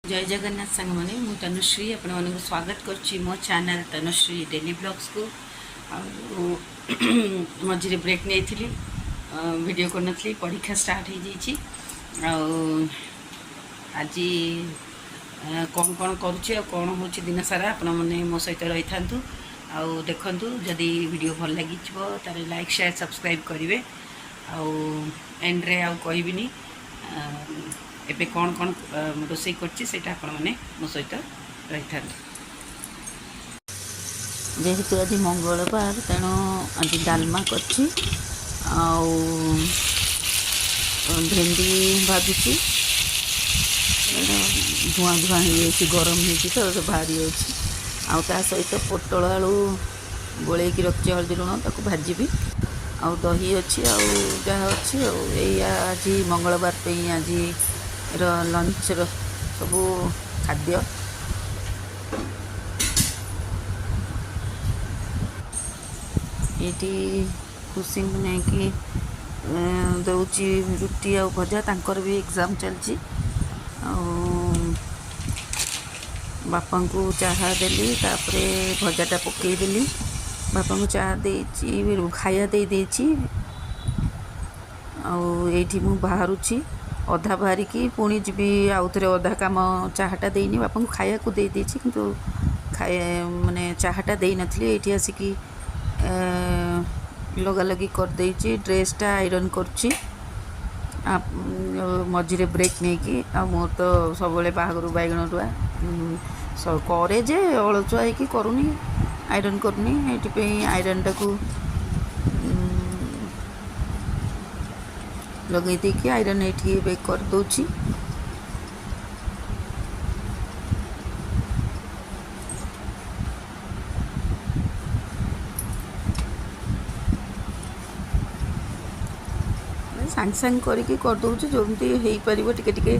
जय जगन्नाथ सांग मैंने मु तनुश्री आपण मानक स्वागत करुच्ची मो चैनल तनुश्री डेली ब्लॉग्स को मझे ब्रेक नहीं थी वीडियो करनी परीक्षा स्टार्ट हो जाइए आज कौन कौन करुच्चे कौन हो दिन सारा आपण मैंने मो सहित रही था देखु जदि वीडियो भल लगी तारे लाइक शेयर सब्सक्राइब करेंगे एंड्रे आउ कहबिनी एबे कौन कौन रोसई करछि सेटा आपण माने मो सहित रही था जेहेतु आज मंगलवार तेणु आज डालमा करछि भेंडी भाजुछि धुआं धुआं हो गरम हो भारी अच्छी आ सहित पोटल आलू गोले रखी हल्दी लुण ताको भाजी आउ दही अच्छी जहाँ अच्छी आज मंगलवार पे आज लंच सब खाद्य ये खुशी नहीं कि दौची रुटी आ भजा तांकर भी एग्जाम चलची बापा को चाह देली तापरे भजाटा पकईदेली बापा को चाह दे खाया दे देची आठी मु बाहरुची अधा बाहरिकी पुणी जी आउ थे अधा कम चाहटा देनी बापा को खाया को दे देची किंतु माने चाहटा दे नथली एठी आसिकी लगा लगी कर देची ड्रेसटा आयरन करची मझे ब्रेक नहीं कि मोर तो सब बाहागर बैगण रुआ करे जे अलचुआ हो करूनी आयरन करूनी ये आयरन टाक लगे देखिए आयरन ये बेक कर दूची सांग सांग करके कर दूची जमती हो पार टिके टिके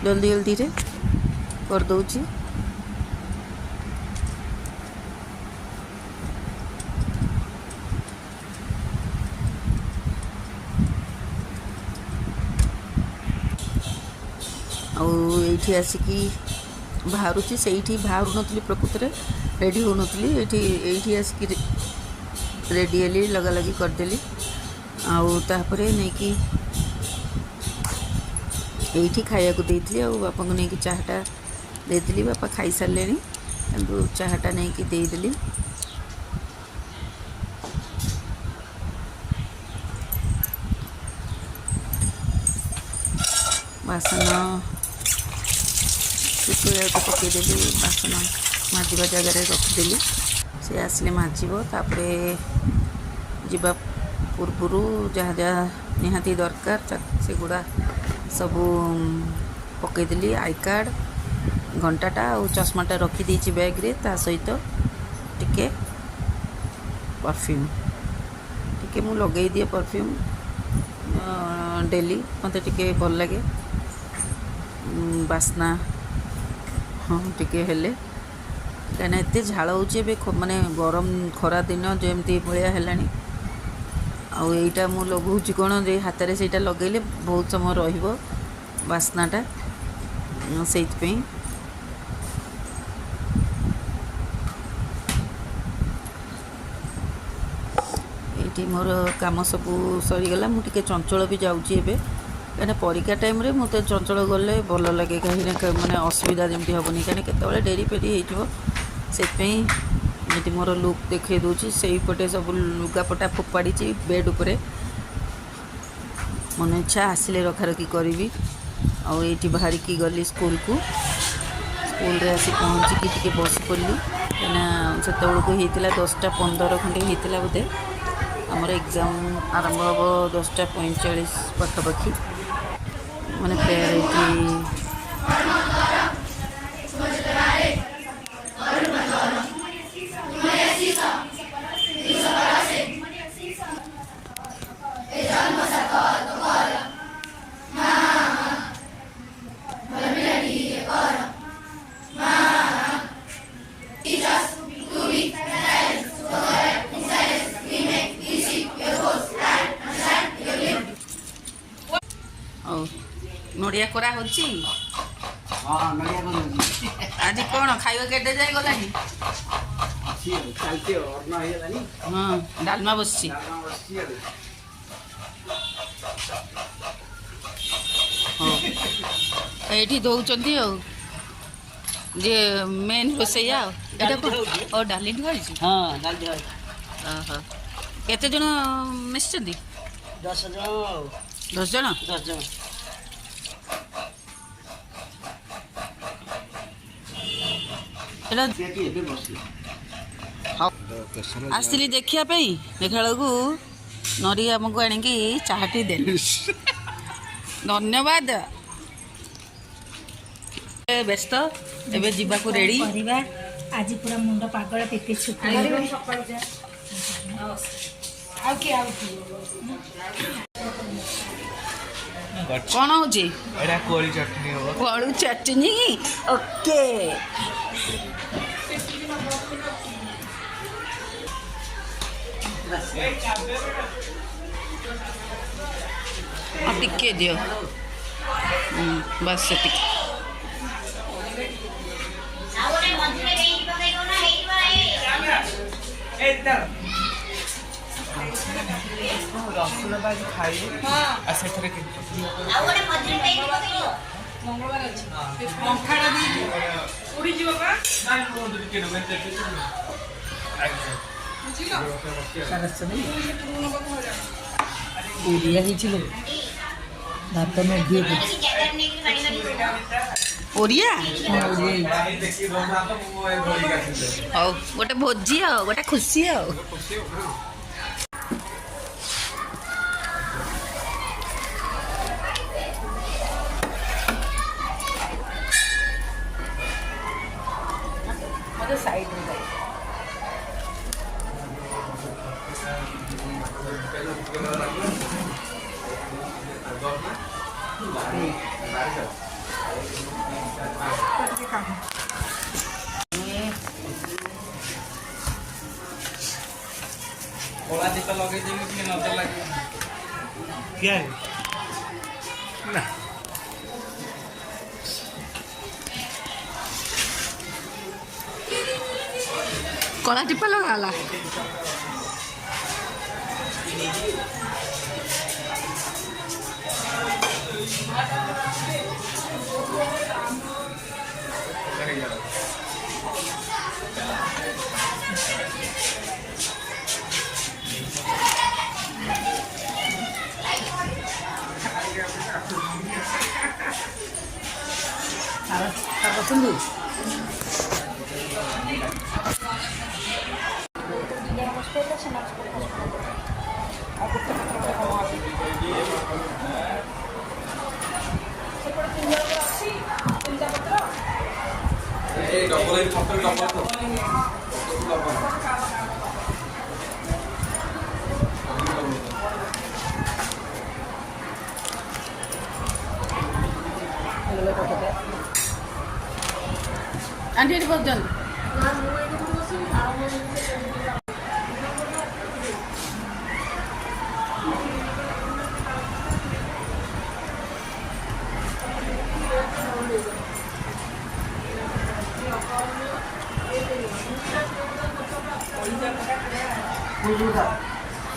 जल्दी जल्दी रे कर दूची आठी आसिकी बाहरुची से बाहर नी प्रकृत में रेडी हो नी आसिकी रेडी हेली लगा लगी करदेली आपर नहीं कि ये खाया को देती बापा को नहीं चाहटा देदी बापा खाई सारे चाहटा नहीं कि देदेली बासन शुक्ला पकईदेली बासन माजिबा जगार रखिदेली से आसिले माजिब तापरे जीवा पूर्व जहाँ जहाँ निहाती दरकार से गुड़ा सब पकईदेली आई कार्ड घंटाटा और चश्माटा रखीदे बैग्रे ता सहित टिके परफ्यूम टिके मु लगे दिए परफ्यूम डेली मत टिके भल लगे बास्ना हाँ टिके हेले कहीं एत झाड़ हो माने गरम खरा दिन जमती भाया है आईटा मु लगौची कौन जे हाथ में से लगेले बहुत समय रहिबो बास्नाटा से ये मोर काम सब सरीगला मुझे चंचल भी जाऊँगी कहीं परीक्षा टाइम रे मत चंचल गले भल लगे कहीं माने असुविधा जमी हेनी कहीं केत डेरी फेरी होती मोर लुक देखे दूची से पटे सब लुगापटा फोपाड़ी बेड उपरे मन इच्छा आसिले रखारखी करी आठी बाहर की गली स्कूल को स्कूल रे आसी पहुँचिकी टी बस पड़ी कहीं से 10:15 खंडे होता बोधे आमर एग्जाम आरंभ हम 10:45 पाखापाखि मैंने प्रेयर नड़िया करा होची आज कौन खाइबा केटे जाए गलानी हाँ डालमा बसची ଏଇଠି ଦଉଛନ୍ତି ଆଉ ଯେ ମେନ୍ ରୋଷେଇଆ ଆଉ ଏଇଟା କ'ଣ ଓ ଡାଲି ଢୁଆଇଛି ହଁ ଡାଲି ଢୁଆ ଓହୋ କେତେ ଜଣ ମିଶିଛନ୍ତି 10 ଜଣ ଆଉ 10 ଜଣ 10 ଜଣ ଏଇଟା ଏବେ ବସିଲେ ଆସିଥିଲି ଦେଖିବା ପାଇଁ ଦେଖିଲା ବେଳକୁ ନରିଆ ଆମକୁ ଆଣିକି ଚାହାଟି ଦେଲେ ଧନ୍ୟବାଦ ବ୍ୟସ୍ତ ଏବେ ଯିବାକୁ ରେଡି କରିବା ଆଜି ପୁରା ମୁଣ୍ଡ ପାଗଳ ପିପି ଛୁଟି ଆଉ କି କ'ଣ ହଉଛି ଏଇଟା କୋଳି ଚଟଣି ହବ କୋଳି ଚଟଣି ଓକେ ଟିକେ ଦିଅ ବାସ୍ ସେତିକି ରସୁଣ ବାଜି ଖାଇବୁ ଆଉ ସେଥିରେ ଭାତ ମେଘିଏ ଓରିଆ ହଉ ଗୋଟେ ଭୋଜି ଆଉ ଗୋଟେ ଖୁସି ଆଉ ସାଇଡ୍ କଳା ଦୀପ ଲଗେଇଦେବି ଟିକେ ନଜର ଲାଗିବ କିଏ ନା କଳା ଟିପା ଲଗାଲା ପସନ୍ଦ ଆଣ୍ଟି ଏଠି ବସିଛନ୍ତି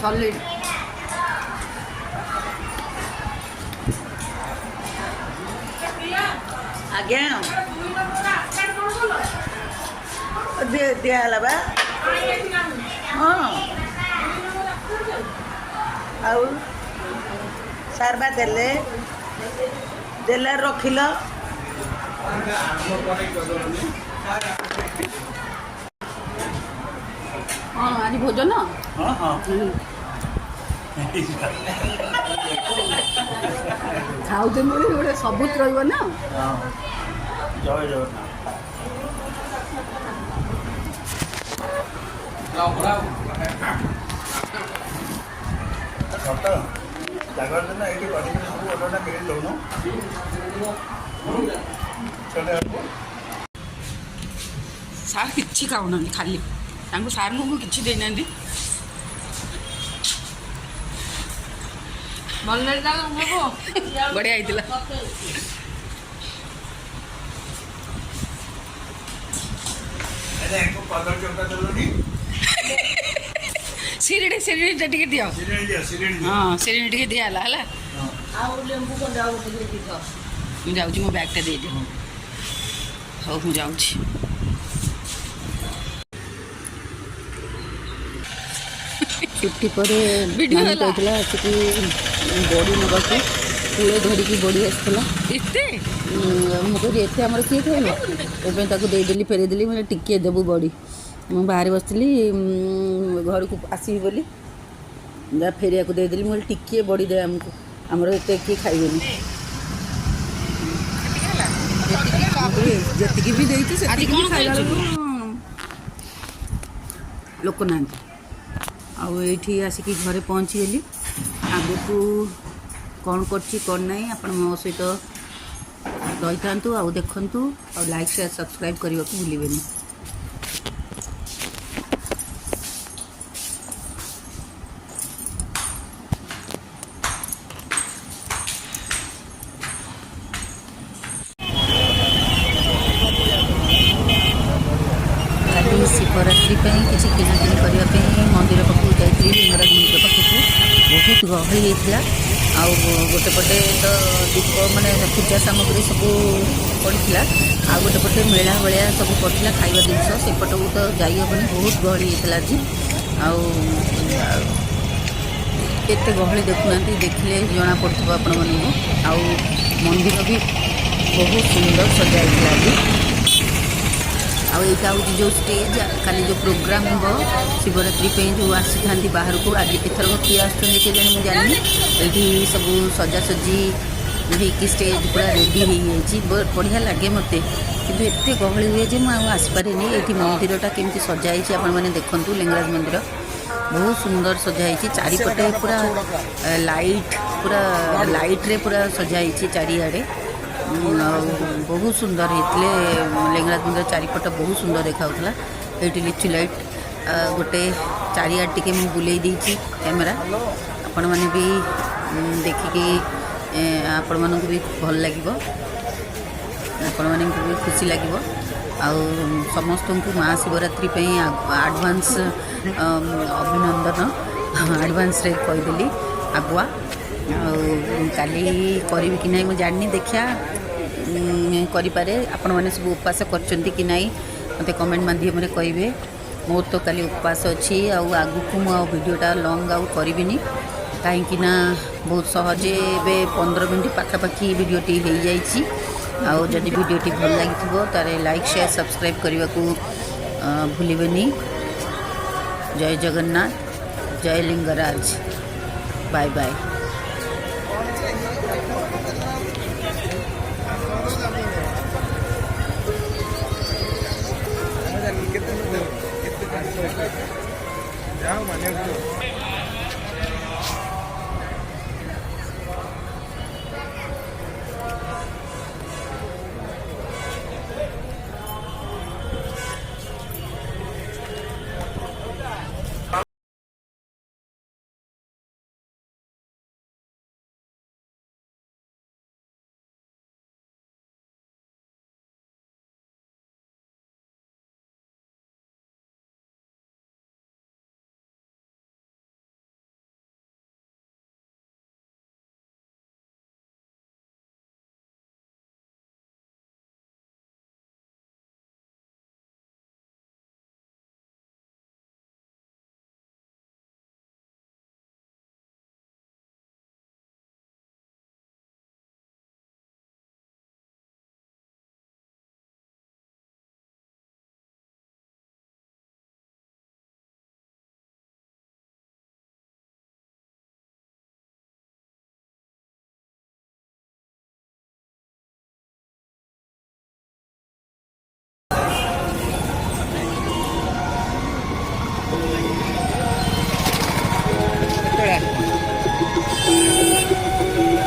ସଲିଡ୍ ଆଜ୍ଞା ଦିଆହେଲା ବା ହଁ ଆଉ ସାର୍ ବା ଦେଲେ ରଖିଲ ହଁ ଆଜି ଭୋଜନ ହଁ ହଁ ଖାଉଛନ୍ତି ବୋଲି ଗୋଟେ ସବୁତ ରହିବ ନା ଜୟ ଜଗନ୍ନାଥ ସତ ଜାଗର ଦିନ ଏଇଠି କରିକି ସବୁ ଅର୍ଡ଼ରଟା ମିଳି ଦଉନ ସାର୍ କିଛି ଖାଉନାହାନ୍ତି ଖାଲି ତାଙ୍କୁ ସାର୍ଙ୍କୁ କିଛି ଦେଇନାହାନ୍ତି ବଢ଼ିଆ ହେଇଥିଲା କଦଳୀ ଚମକା ଦେଲନି ସିରିଣିଟା ଟିକେ ଦିଅ। ସିରିଣି ହଁ ସିରିଣି ଟିକେ ଦିଆହେଲା ହେଲା। ଆଉ ଲେମ୍ବୁ କଣ ଯାଉ ଟିକେ ଦିଅ। ମୁଁ ଯାଉଛି ମୋ ବ୍ୟାଗ୍ଟା ଦେଇଦିଅ। ହଉ ମୁଁ ଯାଉଛି। ଛୁଟି ପରେ ଭିଡ଼ିଓ ନାନୀ ହେଲା। କହିଥିଲା ଆସିକି ବଡ଼ି ନେବାକୁ କୂଳେ ଧରିକି ବଡ଼ି ଆସିଥିଲା। ଏତେ ମୁଁ କହିଲି ଏତେ ଆମର କିଏ ଖାଇବ ଏବେ ତାକୁ ଦେଇଦେଲି ଫେରେଇଦେଲି ମାନେ ଟିକିଏ ଦେବୁ ବଡ଼ି। ମୁଁ ବାହାରେ ବସିଥିଲି ଘରକୁ ଆସିବି ବୋଲି ଯା ଫେରିବାକୁ ଦେଇଦେଲି। ମୁଁ କହିଲି ଟିକିଏ ବଡ଼ି ଦେ ଆମକୁ ଆମର ଏତେ କିଏ ଖାଇବେନି। ଯେତିକି ବି ଦେଇଛି ସେତିକି ବି ଖାଇଲା ବେଳକୁ ଲୋକ ନାହାନ୍ତି। ଆଉ ଏଇଠି ଆସିକି ଘରେ ପହଞ୍ଚିଗଲି। ଆଗକୁ କ'ଣ କରୁଛି କ'ଣ ନାହିଁ ଆପଣ ମୋ ସହିତ ରହିଥାନ୍ତୁ ଆଉ ଦେଖନ୍ତୁ। ଆଉ ଲାଇକ୍ ସେୟାର ସବସ୍କ୍ରାଇବ୍ କରିବାକୁ ଭୁଲିବେନି। କାଲି ଶିବରାତ୍ରି ପାଇଁ କିଛି କିଣାକିଣି କରିବା ପାଇଁ ମନ୍ଦିର ପାଖକୁ ଯାଇଥିଲି। ଲିଙ୍ଗରାଜ ମନ୍ଦିର ପାଖକୁ ବହୁତ ଗହଳି ହେଇଥିଲା। ଆଉ ଗୋଟେ ପଟେ ତ ଦୀପ ମାନେ ପୂଜା ସାମଗ୍ରୀ ସବୁ ପଡ଼ିଥିଲା। ଆଉ ଗୋଟେ ପଟେ ମେଳା ଭଳିଆ ସବୁ ପଡ଼ିଥିଲା ଖାଇବା ଜିନିଷ। ସେପଟକୁ ତ ଯାଇ ହେବନି ବହୁତ ଗହଳି ହେଇଥିଲା ଆଜି। ଆଉ ଏତେ ଗହଳି ଦେଖୁନାହାନ୍ତି ଦେଖିଲେ ଜଣାପଡ଼ୁଥିବ ଆପଣମାନଙ୍କୁ। ଆଉ ମନ୍ଦିର ବି ବହୁତ ସୁନ୍ଦର ସଜା ହେଇଥିଲା ଆଜି। ଆଉ ଏଇଟା ହେଉଛି ଯେଉଁ ଷ୍ଟେଜ୍ କାଲି ଯେଉଁ ପ୍ରୋଗ୍ରାମ୍ ହେବ ଶିବରାତ୍ରି ପାଇଁ ଯେଉଁ ଆସିଥାନ୍ତି ବାହାରକୁ। ଆଜି ଏଥରକ କିଏ ଆସୁଛନ୍ତି କେଜାଣି ମୁଁ ଜାଣିନି। ଏଇଠି ସବୁ ସଜାସଜି ହେଇକି ଷ୍ଟେଜ୍ ପୁରା ରେଡ଼ି ହେଇଯାଇଛି। ବଢ଼ିଆ ଲାଗେ ମୋତେ କିନ୍ତୁ ଏତେ ଗହଳି ହୁଏ ଯେ ମୁଁ ଆଉ ଆସିପାରେନି। ଏଇଠି ମନ୍ଦିରଟା କେମିତି ସଜା ହେଇଛି ଆପଣମାନେ ଦେଖନ୍ତୁ। ଲିଙ୍ଗରାଜ ମନ୍ଦିର ବହୁତ ସୁନ୍ଦର ସଜା ହେଇଛି। ଚାରିପଟେ ପୁରା ଲାଇଟ୍ରେ ପୁରା ସଜା ହେଇଛି ଚାରିଆଡ଼େ। ଆଉ ବହୁତ ସୁନ୍ଦର ହେଇଥିଲେ ଲିଙ୍ଗରାଜ ମନ୍ଦିର ଚାରିପଟ ବହୁତ ସୁନ୍ଦର ଦେଖାଯାଉଥିଲା। ଏଇଠି ଲିଚୁ ଲାଇଟ୍ ଗୋଟେ ଚାରିଆଡ଼େ ଟିକେ ମୁଁ ବୁଲେଇ ଦେଇଛି କ୍ୟାମେରା। ଆପଣମାନେ ବି ଦେଖିକି ଆପଣମାନଙ୍କୁ ବି ଭଲ ଲାଗିବ। ଆପଣମାନଙ୍କୁ ବି ଖୁସି ଲାଗିବ। ଆଉ ସମସ୍ତଙ୍କୁ ମହାଶିବରାତ୍ରି ପାଇଁ ଆଡ଼ଭାନ୍ସ ଅଭିନନ୍ଦନ ଆଡ଼ଭାନ୍ସରେ କହିଦେଲି ଆଗୁଆ। ଆଉ କାଲି କରିବି କି ନାହିଁ ମୁଁ ଜାଣିନି ଦେଖିବା କରିପାରେ। ଆପଣମାନେ ସବୁ ଉପବାସ କରିଛନ୍ତି କି ନାହିଁ ମୋତେ କମେଣ୍ଟ ମାଧ୍ୟମରେ କହିବେ। ମୋର ତ କାଲି ଉପବାସ ଅଛି। ଆଉ ଆଗକୁ ମୁଁ ଆଉ ଭିଡ଼ିଓଟା ଲଙ୍ଗ୍ ଆଉ କରିବିନି କାହିଁକି ନା ବହୁତ ସହଜେ ଏବେ 15 ମିନିଟ୍ ପାଖାପାଖି ଭିଡ଼ିଓଟି ହେଇଯାଇଛି। ଆଉ ଯଦି ଭିଡ଼ିଓଟି ଭଲ ଲାଗିଥିବ ତାହେଲେ ଲାଇକ୍ ସେୟାର ସବସ୍କ୍ରାଇବ୍ କରିବାକୁ ଭୁଲିବେନି। ଜୟ ଜଗନ୍ନାଥ, ଜୟ ଲିଙ୍ଗରାଜ, ବାଏ ବାଏ।